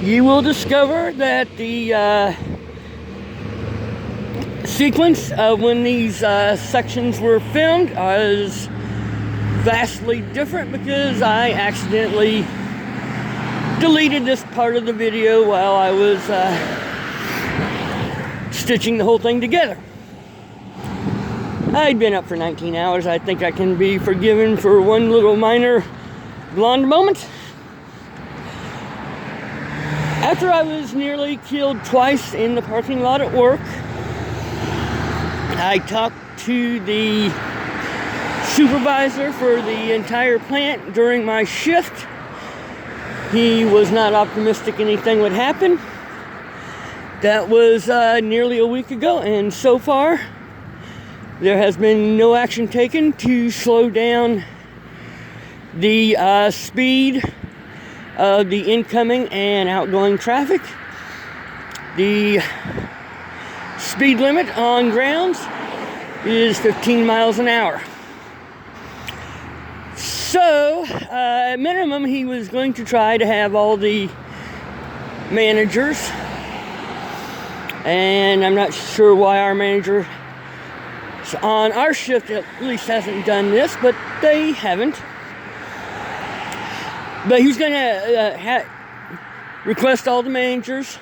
you will discover that the sequence of when these sections were filmed is vastly different because I accidentally deleted this part of the video while I was stitching the whole thing together. I'd been up for 19 hours. I think I can be forgiven for one little minor blonde moment. After I was nearly killed twice in the parking lot at work, I talked to the supervisor for the entire plant during my shift. He was not optimistic anything would happen. That was nearly a week ago, and so far there has been no action taken to slow down the speed of the incoming and outgoing traffic. The speed limit on grounds is 15 miles an hour. So, at minimum, he was going to try to have all the managers, and I'm not sure why our manager on our shift at least hasn't done this, but they haven't. But he was going to request all the managers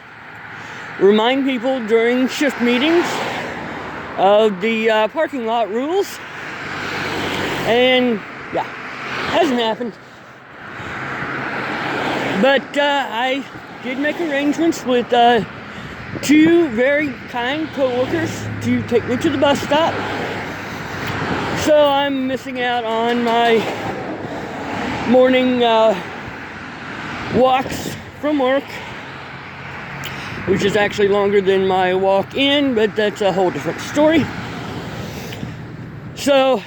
remind people during shift meetings of the parking lot rules, and yeah, hasn't happened. But I did make arrangements with two very kind co-workers to take me to the bus stop, so I'm missing out on my morning walks from work, which is actually longer than my walk in, but that's a whole different story. So,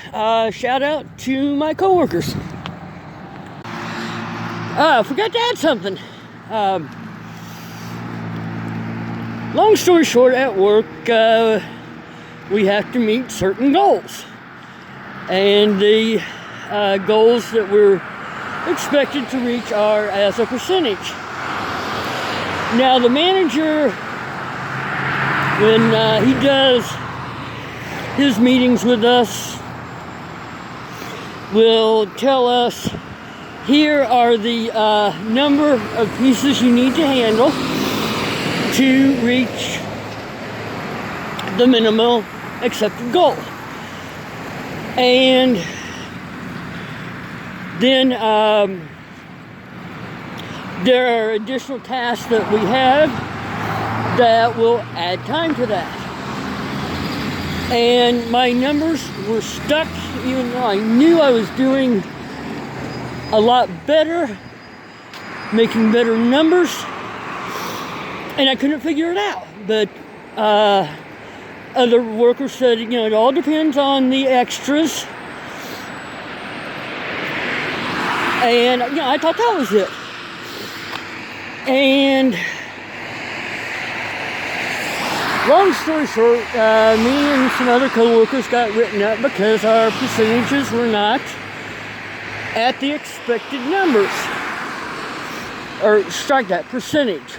shout out to my coworkers. I forgot to add something. Long story short, at work, we have to meet certain goals. And the goals that we're expected to reach are as a percentage. Now, the manager, when he does his meetings with us, will tell us, here are the number of pieces you need to handle to reach the minimal accepted goal. And then there are additional tasks that we have that will add time to that. And my numbers were stuck, even though I knew I was doing a lot better, making better numbers, and I couldn't figure it out. But other workers said, it all depends on the extras. And, I thought that was it. And long story short, me and some other co-workers got written up because our percentages were not at the expected numbers. Or strike that, percentage.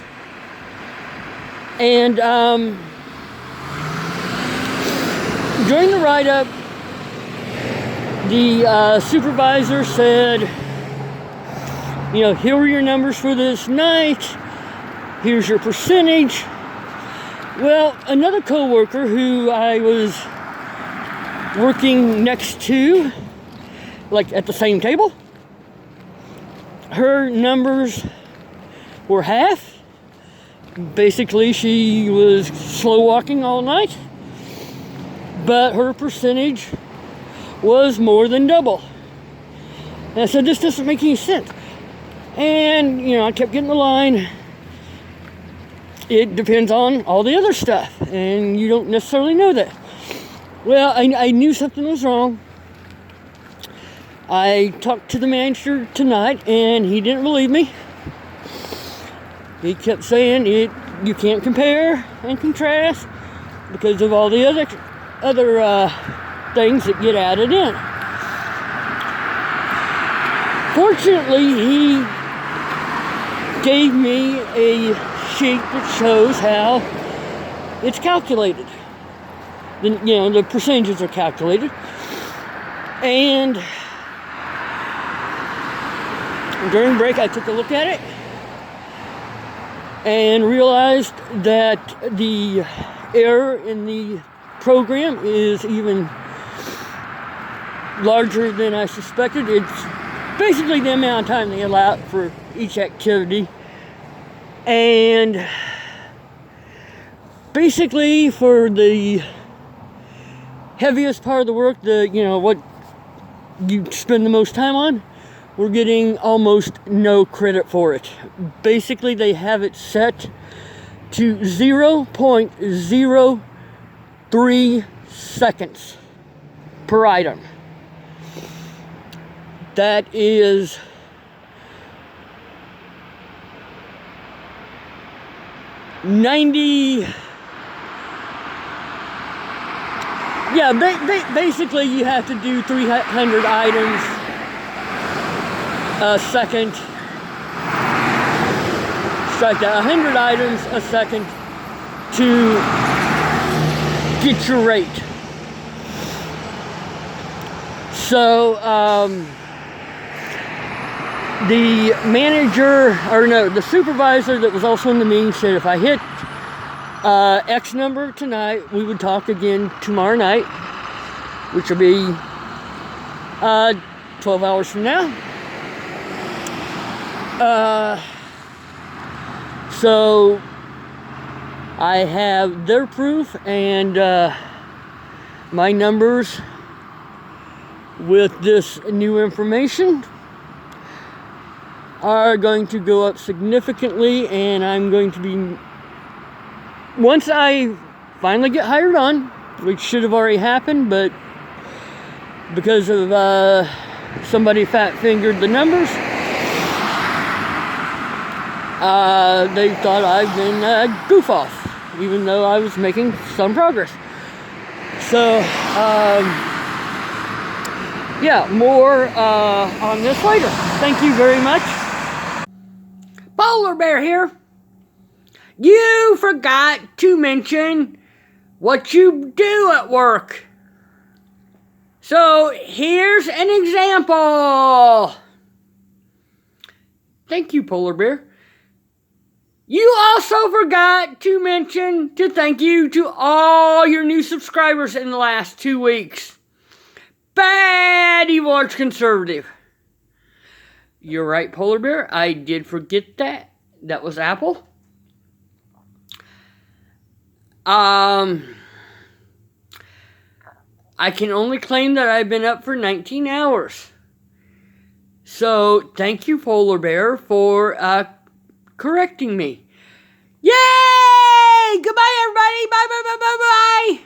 And during the write-up, the supervisor said, here are your numbers for this night. Here's your percentage. Well, another coworker who I was working next to, like at the same table, her numbers were half. Basically, she was slow walking all night, but her percentage was more than double. And I said, this doesn't make any sense. And, I kept getting the line. It depends on all the other stuff, and you don't necessarily know that. Well, I knew something was wrong. I talked to the manager tonight, and he didn't believe me. He kept saying you can't compare and contrast because of all the other things that get added in. Fortunately, he gave me a sheet that shows how it's calculated. The percentages are calculated. And during break, I took a look at it and realized that the error in the program is even larger than I suspected. It's basically the amount of time they allow for each activity. And basically for the heaviest part of the work, what you spend the most time on, we're getting almost no credit for it. Basically, they have it set to 0.03 seconds per item. That is basically you have to do 300 items a second. Strike that, 100 items a second to get your rate. So, the supervisor that was also in the meeting said if I hit X number tonight, we would talk again tomorrow night, which will be 12 hours from now. So I have their proof and my numbers with this new information are going to go up significantly, and I'm going to be, once I finally get hired on, which should have already happened, but because of somebody fat-fingered the numbers, they thought I've been a goof-off, even though I was making some progress. So, more on this later. Thank you very much. Polar Bear here. You forgot to mention what you do at work. So, here's an example. Thank you, Polar Bear. You also forgot to mention to thank you to all your new subscribers in the last 2 weeks. Bad, evil arch conservative. You're right, Polar Bear. I did forget that. That was Apple. I can only claim that I've been up for 19 hours. So, thank you, Polar Bear, for correcting me. Yay! Goodbye, everybody. Bye, bye, bye, bye, bye.